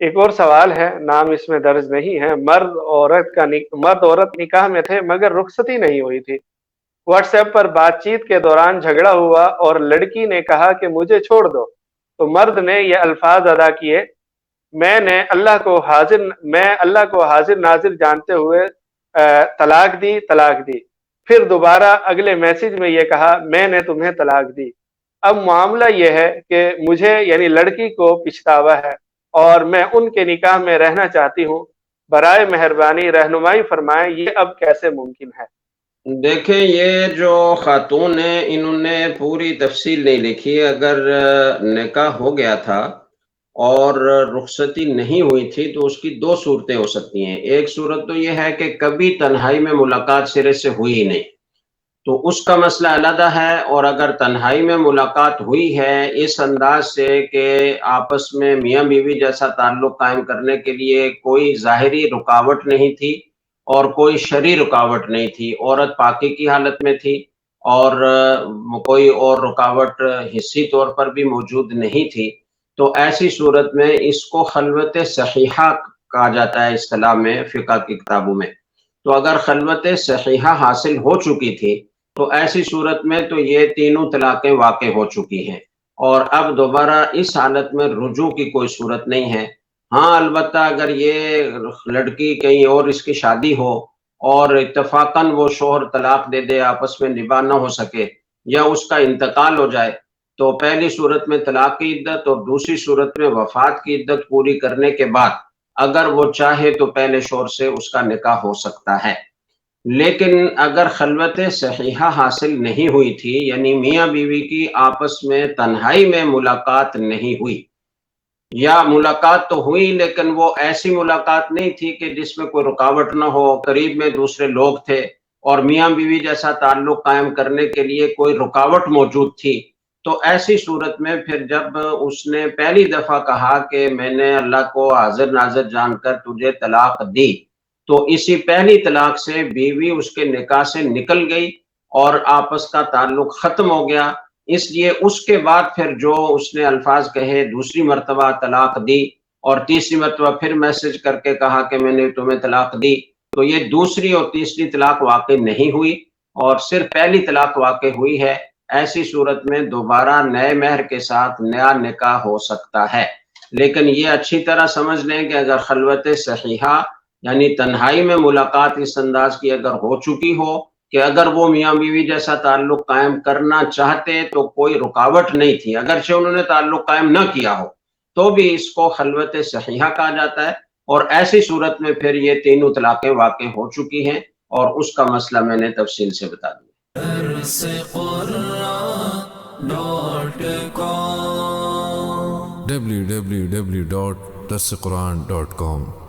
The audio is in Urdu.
ایک اور سوال ہے، نام اس میں درج نہیں ہے، مرد عورت نکاح میں تھے مگر رخصتی نہیں ہوئی تھی۔ واٹس ایپ پر بات چیت کے دوران جھگڑا ہوا اور لڑکی نے کہا کہ مجھے چھوڑ دو، تو مرد نے یہ الفاظ ادا کیے، میں اللہ کو حاضر ناظر جانتے ہوئے طلاق دی۔ پھر دوبارہ اگلے میسج میں یہ کہا، میں نے تمہیں طلاق دی۔ اب معاملہ یہ ہے کہ مجھے یعنی لڑکی کو پچھتاوا ہے اور میں ان کے نکاح میں رہنا چاہتی ہوں، برائے مہربانی رہنمائی فرمائیں یہ اب کیسے ممکن ہے؟ دیکھیں، یہ جو خاتون ہیں انہوں نے پوری تفصیل نہیں لکھی۔ اگر نکاح ہو گیا تھا اور رخصتی نہیں ہوئی تھی تو اس کی دو صورتیں ہو سکتی ہیں۔ ایک صورت تو یہ ہے کہ کبھی تنہائی میں ملاقات سرے سے ہوئی ہی نہیں، تو اس کا مسئلہ علیحدہ ہے۔ اور اگر تنہائی میں ملاقات ہوئی ہے اس انداز سے کہ آپس میں میاں بیوی جیسا تعلق قائم کرنے کے لیے کوئی ظاہری رکاوٹ نہیں تھی اور کوئی شرعی رکاوٹ نہیں تھی، عورت پاکی کی حالت میں تھی اور کوئی اور رکاوٹ حسی طور پر بھی موجود نہیں تھی، تو ایسی صورت میں اس کو خلوت صحیحہ کہا جاتا ہے اصطلاح میں، فقہ کی کتابوں میں۔ تو اگر خلوت صحیحہ حاصل ہو چکی تھی تو ایسی صورت میں تو یہ تینوں طلاقیں واقع ہو چکی ہیں، اور اب دوبارہ اس حالت میں رجوع کی کوئی صورت نہیں ہے۔ ہاں البتہ اگر یہ لڑکی کہیں اور اس کی شادی ہو اور اتفاقاً وہ شوہر طلاق دے دے، آپس میں نباہ نہ ہو سکے یا اس کا انتقال ہو جائے، تو پہلی صورت میں طلاق کی عدت اور دوسری صورت میں وفات کی عدت پوری کرنے کے بعد اگر وہ چاہے تو پہلے شوہر سے اس کا نکاح ہو سکتا ہے۔ لیکن اگر خلوت صحیحہ حاصل نہیں ہوئی تھی، یعنی میاں بیوی کی آپس میں تنہائی میں ملاقات نہیں ہوئی، یا ملاقات تو ہوئی لیکن وہ ایسی ملاقات نہیں تھی کہ جس میں کوئی رکاوٹ نہ ہو، قریب میں دوسرے لوگ تھے اور میاں بیوی جیسا تعلق قائم کرنے کے لیے کوئی رکاوٹ موجود تھی، تو ایسی صورت میں پھر جب اس نے پہلی دفعہ کہا کہ میں نے اللہ کو حاضر ناظر جان کر تجھے طلاق دی، تو اسی پہلی طلاق سے بیوی اس کے نکاح سے نکل گئی اور آپس کا تعلق ختم ہو گیا۔ اس لیے اس کے بعد پھر جو اس نے الفاظ کہے، دوسری مرتبہ طلاق دی اور تیسری مرتبہ پھر میسج کر کے کہا کہ میں نے تمہیں طلاق دی، تو یہ دوسری اور تیسری طلاق واقع نہیں ہوئی اور صرف پہلی طلاق واقع ہوئی ہے۔ ایسی صورت میں دوبارہ نئے مہر کے ساتھ نیا نکاح ہو سکتا ہے، لیکن یہ اچھی طرح سمجھ لیں کہ اگر خلوت صحیحہ یعنی تنہائی میں ملاقات اس انداز کی اگر ہو چکی ہو کہ اگر وہ میاں بیوی جیسا تعلق قائم کرنا چاہتے تو کوئی رکاوٹ نہیں تھی، اگرچہ انہوں نے تعلق قائم نہ کیا ہو تو بھی اس کو خلوت صحیحہ کہا جاتا ہے، اور ایسی صورت میں پھر یہ تینوں طلاقیں واقع ہو چکی ہیں اور اس کا مسئلہ میں نے تفصیل سے بتا دیا۔ www.darsequran.com